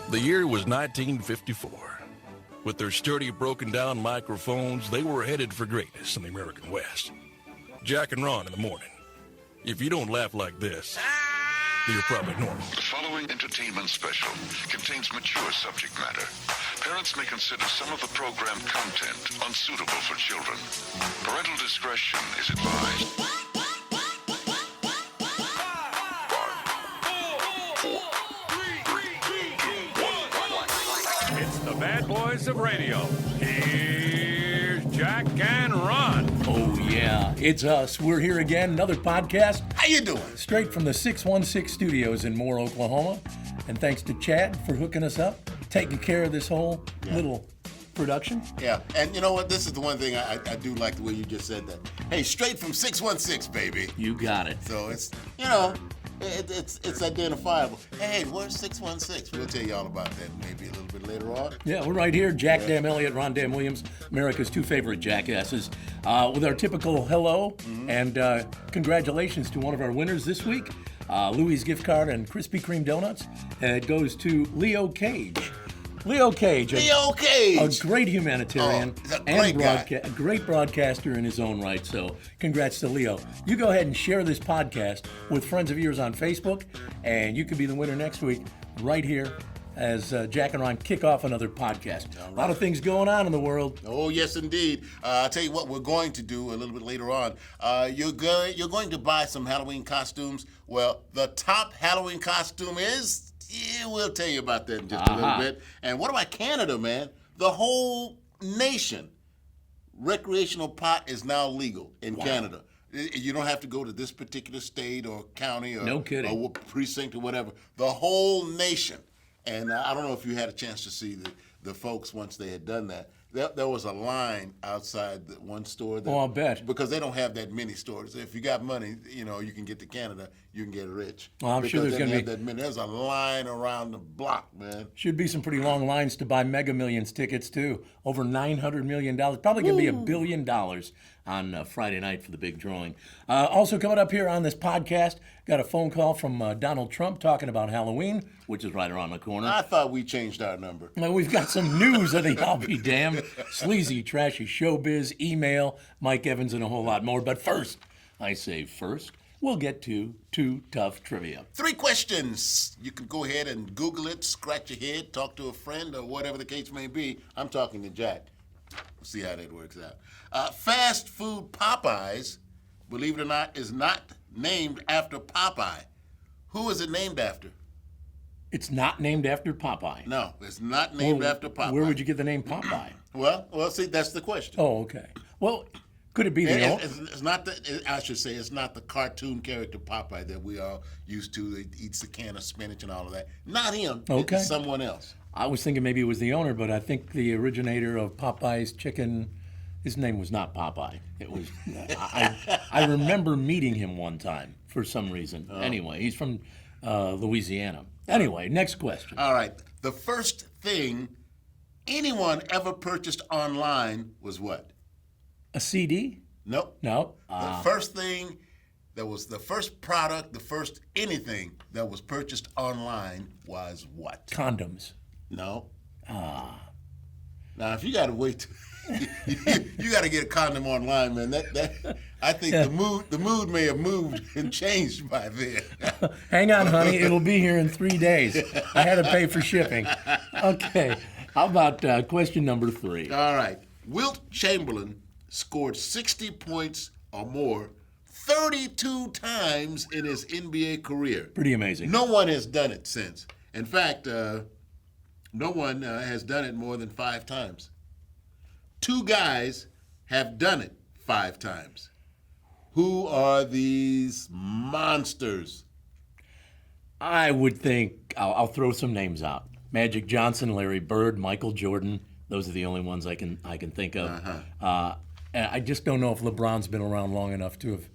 The year was 1954. With their sturdy, broken-down microphones, they were headed for greatness in the American West. Jack and Ron in the morning. If you don't laugh like this, you're probably normal. The following entertainment special contains mature subject matter. Parents may consider some of the program content unsuitable for children. Parental discretion is advised. It's the bad boys of radio. Here's Jack and Ron. Oh, yeah. It's us. We're here again. Another podcast. How you doing? Straight from the 616 studios in Moore, Oklahoma. And thanks to Chad for hooking us up, taking care of this whole little production. Yeah, and you know what? This is the one thing I do like the way you just said that. Hey, straight from 616, baby. You got it. So it's, you know, it's identifiable. Hey, where's 616? We'll tell you all about that maybe a little bit later on. Yeah, we're right here. Jack Dam Elliott, Ron Dam Williams, America's two favorite jackasses, with our typical hello and congratulations to one of our winners this week, Louis gift card and Krispy Kreme donuts. It goes to Leo Cage. Leo Cage, a great humanitarian he's a great guy. A great broadcaster in his own right. So congrats to Leo. You go ahead and share this podcast with friends of yours on Facebook, and you could be the winner next week right here as Jack and Ron kick off another podcast. A lot of things going on in the world. Oh, yes, indeed. I'll tell you what we're going to do a little bit later on. You're going to buy some Halloween costumes. Well, the top Halloween costume is... Yeah, we'll tell you about that in just a little bit. And what about Canada, man? The whole nation, recreational pot is now legal in Canada. You don't have to go to this particular state or county or, or precinct or whatever. The whole nation. And I don't know if you had a chance to see the folks once they had done that. There was a line outside the one store. I'll bet. Because they don't have that many stores. If you got money, you know, you can get to Canada, you can get rich. Well, I'm sure there's going to be that many. There's a line around the block, man. Should be some pretty long lines to buy Mega Millions tickets, too. Over $900 million. Probably going to be $1 billion on Friday night for the big drawing. Also coming up here on this podcast, got a phone call from Donald Trump talking about Halloween, which is right around the corner. I thought we changed our number. Well, we've got some news of the I'll be damned, sleazy, trashy showbiz, email, Mike Evans, and a whole lot more. But first, we'll get to Too Tough Trivia. 3 questions. You can go ahead and Google it, scratch your head, talk to a friend, or whatever the case may be. I'm talking to Jack. We'll see how that works out. Fast food Popeyes, believe it or not, is not named after Popeye. Who is it named after? It's not named after Popeye. No, it's not named after Popeye. Where would you get the name Popeye? Well, see, that's the question. Oh, okay. Well, could it be it's not I should say it's not the cartoon character Popeye that we all used to that eats a can of spinach and all of that. Not him. Okay. It's someone else. I was thinking maybe it was the owner, but I think the originator of Popeye's chicken, his name was not Popeye. It was. I remember meeting him one time for some reason. Anyway, he's from Louisiana. Anyway, next question. All right. The first thing anyone ever purchased online was what? A CD? Nope. No. The first thing that was the first product, the first anything that was purchased online was what? Condoms. No. Now, if you got to wait, you got to get a condom online, man. That I think the mood may have moved and changed by then. Hang on, honey. It'll be here in 3 days. I had to pay for shipping. Okay. How about question number 3? All right. Wilt Chamberlain scored 60 points or more 32 times in his NBA career. Pretty amazing. No one has done it since. In fact, no one has done it more than 5 times. 2 guys have done it 5 times. Who are these monsters? I would think, I'll throw some names out. Magic Johnson, Larry Bird, Michael Jordan. Those are the only ones I can think of. And I just don't know if LeBron's been around long enough to have.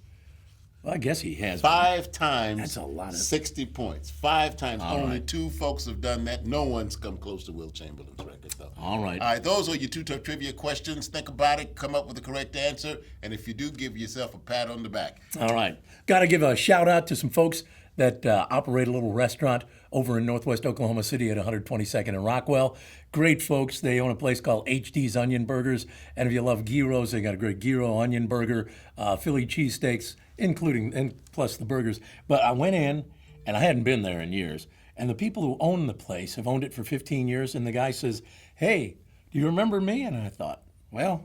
Well, I guess he has. 5 times. That's a lot of 60 points. 5 times. Only 2 folks have done that. No one's come close to Wilt Chamberlain's record, though. All right. All right. Those are your 2 tough trivia questions. Think about it. Come up with the correct answer. And if you do, give yourself a pat on the back. All right. Got to give a shout out to some folks that operate a little restaurant over in northwest Oklahoma City at 122nd and Rockwell. Great folks. They own a place called HD's Onion Burgers. And if you love gyros, they got a great gyro onion burger, Philly cheesesteaks, and plus the burgers. But I went in, and I hadn't been there in years. And the people who own the place have owned it for 15 years. And the guy says, "Hey, do you remember me?" And I thought, well,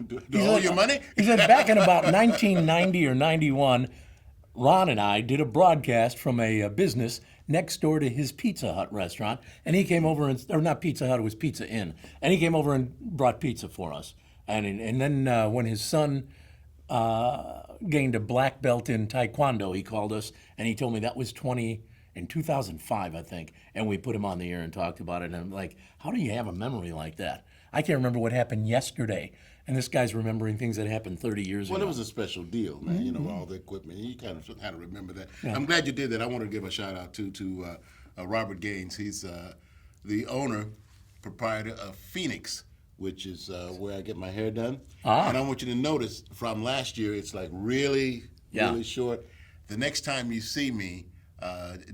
Do you owe your money? he said back in about 1990 or 91, Ron and I did a broadcast from a business next door to his Pizza Hut restaurant, and he came over or not Pizza Hut, it was Pizza Inn, and he came over and brought pizza for us. And then when his son gained a black belt in Taekwondo, he called us, and he told me that was in 2005, I think, and we put him on the air and talked about it, and I'm like, how do you have a memory like that? I can't remember what happened yesterday. And this guy's remembering things that happened 30 years ago. Well, it was a special deal, man. You know, all the equipment. You kind of had to remember that. Yeah. I'm glad you did that. I want to give a shout out to Robert Gaines. He's the owner, proprietor of Phoenix, which is where I get my hair done. And I want you to notice from last year, it's like really short. The next time you see me,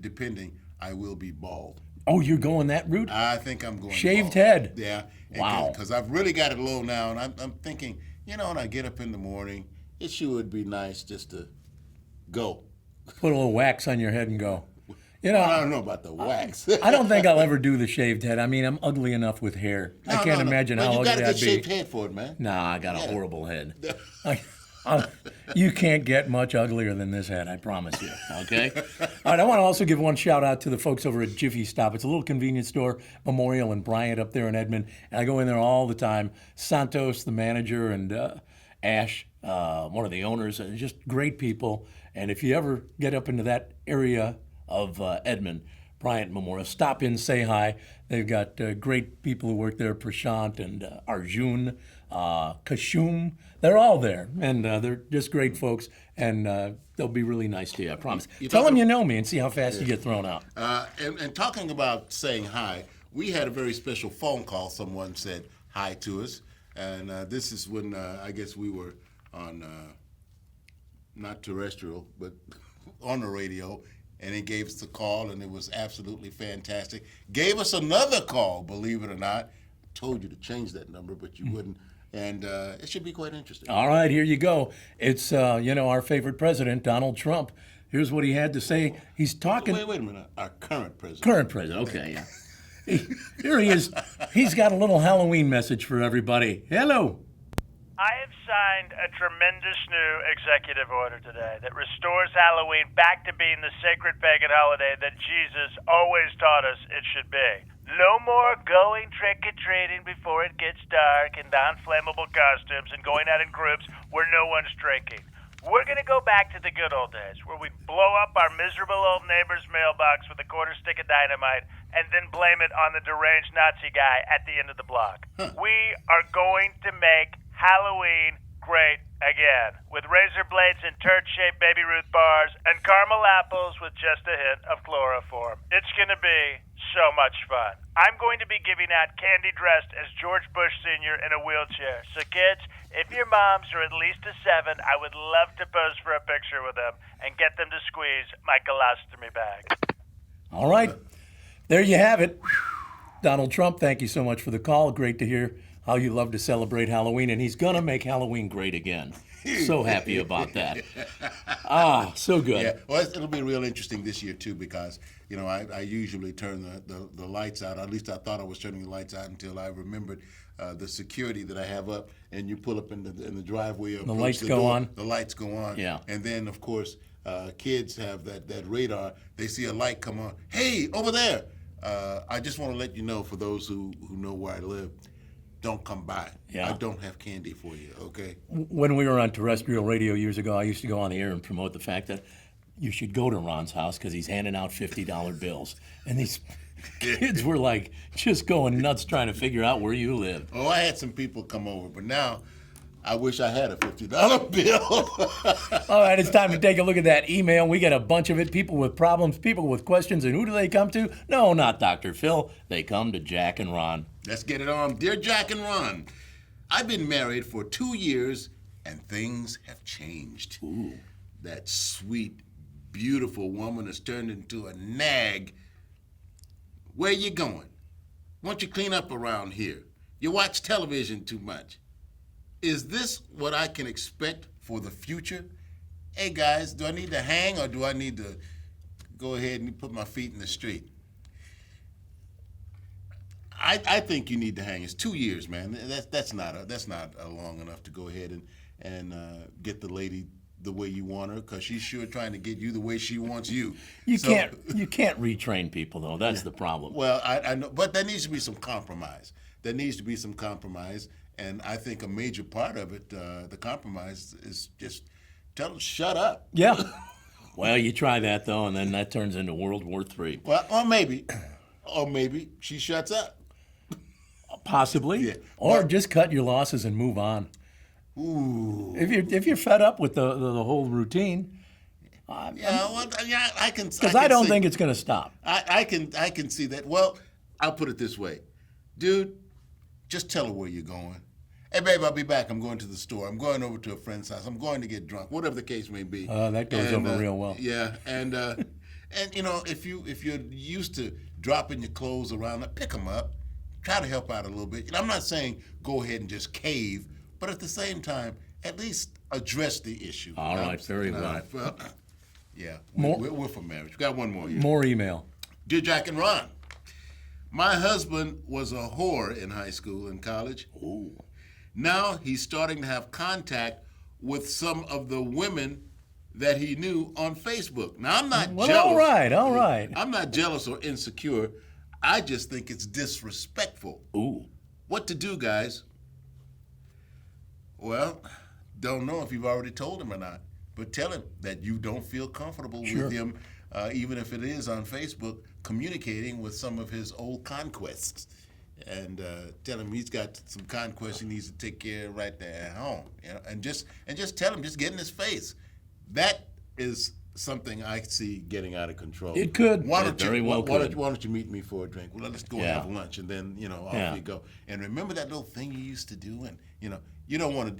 depending, I will be bald. Oh, you're going that route? I think I'm going shaved bald. head. Yeah. Wow. Because I've really got it low now, and I'm thinking, when I get up in the morning, it sure would be nice just to go. Put a little wax on your head and go. I don't know about the wax. I don't think I'll ever do the shaved head. I mean, I'm ugly enough with hair. I can't imagine how ugly I'd be. You got a good shaved head for it, man. Nah, I got a horrible head. You can't get much uglier than this head, I promise you, okay? All right, I want to also give one shout out to the folks over at Jiffy Stop. It's a little convenience store, Memorial and Bryant up there in Edmond, and I go in there all the time. Santos, the manager, and Ash, one of the owners, just great people. And if you ever get up into that area of Edmond, Bryant Memorial, stop in, say hi. They've got great people who work there, Prashant and Arjun, Kashum. They're all there, and they're just great folks, and they'll be really nice to you, I promise. Tell them you know me and see how fast you get thrown out. And talking about saying hi, we had a very special phone call. Someone said hi to us, and this is when I guess we were on, not terrestrial, but on the radio, and he gave us a call, and it was absolutely fantastic. Gave us another call, believe it or not. Told you to change that number, but you wouldn't. And it should be quite interesting. All right, here you go. It's, our favorite president, Donald Trump. Here's what he had to say. He's talking... Wait a minute. Our current president. Current president, okay, yeah. Here he is. He's got a little Halloween message for everybody. Hello. I have signed a tremendous new executive order today that restores Halloween back to being the sacred pagan holiday that Jesus always taught us it should be. No more going trick-or-treating before it gets dark in non-flammable costumes and going out in groups where no one's drinking. We're going to go back to the good old days where we blow up our miserable old neighbor's mailbox with a quarter stick of dynamite and then blame it on the deranged Nazi guy at the end of the block. We are going to make Halloween great again with razor blades and turd-shaped Baby Ruth bars and caramel apples with just a hint of chloroform. It's going to be so much fun. I'm going to be giving out candy dressed as George Bush Sr. in a wheelchair. So kids, if your moms are at least a 7, I would love to pose for a picture with them and get them to squeeze my colostomy bag. All right. There you have it. Donald Trump, thank you so much for the call. Great to hear how you love to celebrate Halloween, and he's going to make Halloween great again. So happy about that. So good. Yeah, well, it'll be real interesting this year, too, because, I usually turn the lights out. At least I thought I was turning the lights out until I remembered the security that I have up, and you pull up in the driveway. The lights go on. The lights go on. Yeah. And then, of course, kids have that radar. They see a light come on. Hey, over there. I just want to let you know, for those who know where I live, don't come by. Yeah. I don't have candy for you, okay? When we were on terrestrial radio years ago, I used to go on the air and promote the fact that you should go to Ron's house because he's handing out $50 bills. And these kids were like just going nuts trying to figure out where you live. Oh, I had some people come over, but now I wish I had a $50 bill. All right, it's time to take a look at that email. We get a bunch of it. People with problems, people with questions, and who do they come to? No, not Dr. Phil. They come to Jack and Ron. Let's get it on. Dear Jack and Ron, I've been married for 2 years, and things have changed. Ooh. That sweet, beautiful woman has turned into a nag. Where you going? Why don't you clean up around here? You watch television too much. Is this what I can expect for the future? Hey guys, do I need to hang or do I need to go ahead and put my feet in the street? I think you need to hang. It's 2 years, man. That's not long enough to go ahead and get the lady the way you want her, because she's sure trying to get you the way she wants you. You can't retrain people though. That's the problem. Well, I know, but there needs to be some compromise. There needs to be some compromise, and I think a major part of it, the compromise, is just tell them shut up. Yeah. Well, you try that though, and then that turns into World War III. Well, or maybe she shuts up. Possibly. Yeah. Or just cut your losses and move on. Ooh. If you're fed up with the whole routine, I can. Because I don't think it's going to stop. I can see that. Well, I'll put it this way, dude. Just tell her where you're going. Hey, babe, I'll be back. I'm going to the store. I'm going over to a friend's house. I'm going to get drunk. Whatever the case may be. That goes over real well. Yeah, and you know, if you're used to dropping your clothes around, pick them up. Try to help out a little bit. I'm not saying go ahead and just cave, but at the same time, at least address the issue. All right, very well. Yeah, we're for marriage. We got one more here. More email. Dear Jack and Ron, my husband was a whore in high school and college. Ooh. Now he's starting to have contact with some of the women that he knew on Facebook. Now, I'm not jealous. All right. I'm not jealous or insecure. I just think it's disrespectful. Ooh. What to do, guys? Well, don't know if you've already told him or not, but tell him that you don't feel comfortable with him, even if it is on Facebook, communicating with some of his old conquests. And tell him he's got some conquests he needs to take care of right there at home. You know? And just tell him, just get in his face. That is something I see getting out of control. It could. Why Why don't you meet me for a drink? Well, let's go and have lunch, and then off you go. And remember that little thing you used to do, and you don't want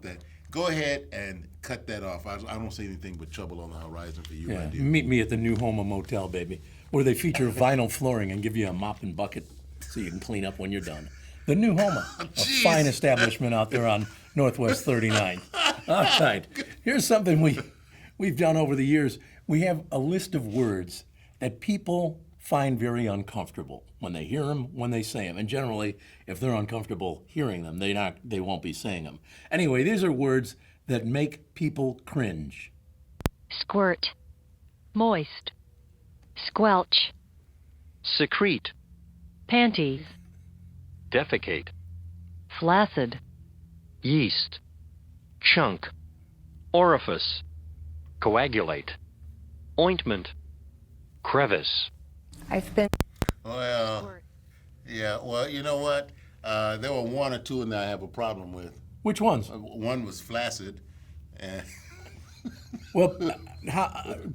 that. Go ahead and cut that off. I don't see anything but trouble on the horizon for you, my dear. Meet me at the New Homa Motel, baby, where they feature vinyl flooring and give you a mop and bucket so you can clean up when you're done. The New Homa, a fine establishment out there on Northwest 39. All right, here's something we've done over the years. We have a list of words that people find very uncomfortable when they hear them, when they say them. And generally, if they're uncomfortable hearing them, they won't be saying them. Anyway, these are words that make people cringe. Squirt, moist, squelch, secrete, panties, defecate, flaccid, yeast, chunk, orifice, coagulate, ointment, crevice. I've been... Well, yeah, well, you know what? There were one or two in there I have a problem with. Which ones? One was flaccid. And Well,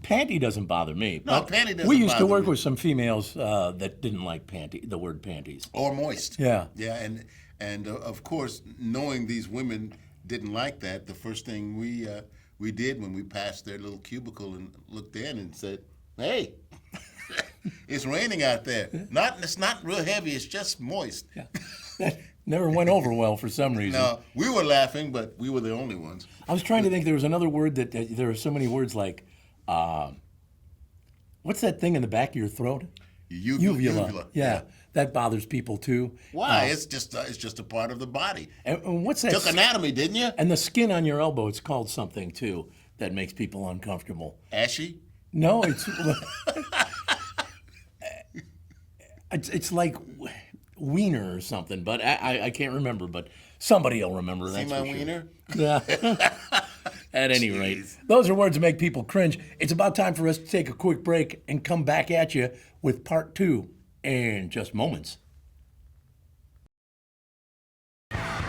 panty doesn't bother me. No, panty doesn't We used to bother work me. with some females that didn't like the word panties. Or moist. Yeah. Yeah, and of course, knowing these women didn't like that, the first thing we did when we passed their little cubicle and looked in and said, "Hey, it's raining out there. It's not real heavy. It's just moist." Yeah. That never went over well for some reason. No, we were laughing, but we were the only ones. I was trying to think. There was another word that there are so many words like, what's that thing in the back of your throat? Uvula. Yeah, that bothers people too. Why? It's just a part of the body. And what's that? Took anatomy, didn't you? And the skin on your elbow, it's called something too that makes people uncomfortable. Ashy? No, it's it's like wiener or something, but I can't remember. But somebody will remember. See That's my for sure. wiener? Yeah. At any rate, those are words that make people cringe. It's about time for us to take a quick break and come back at you with part 2 in just moments.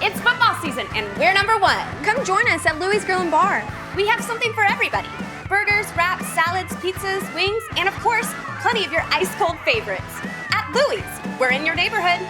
It's football season, and we're number 1. Come join us at Louie's Grill and Bar. We have something for everybody. Burgers, wraps, salads, pizzas, wings, and of course, plenty of your ice-cold favorites. At Louie's, we're in your neighborhood.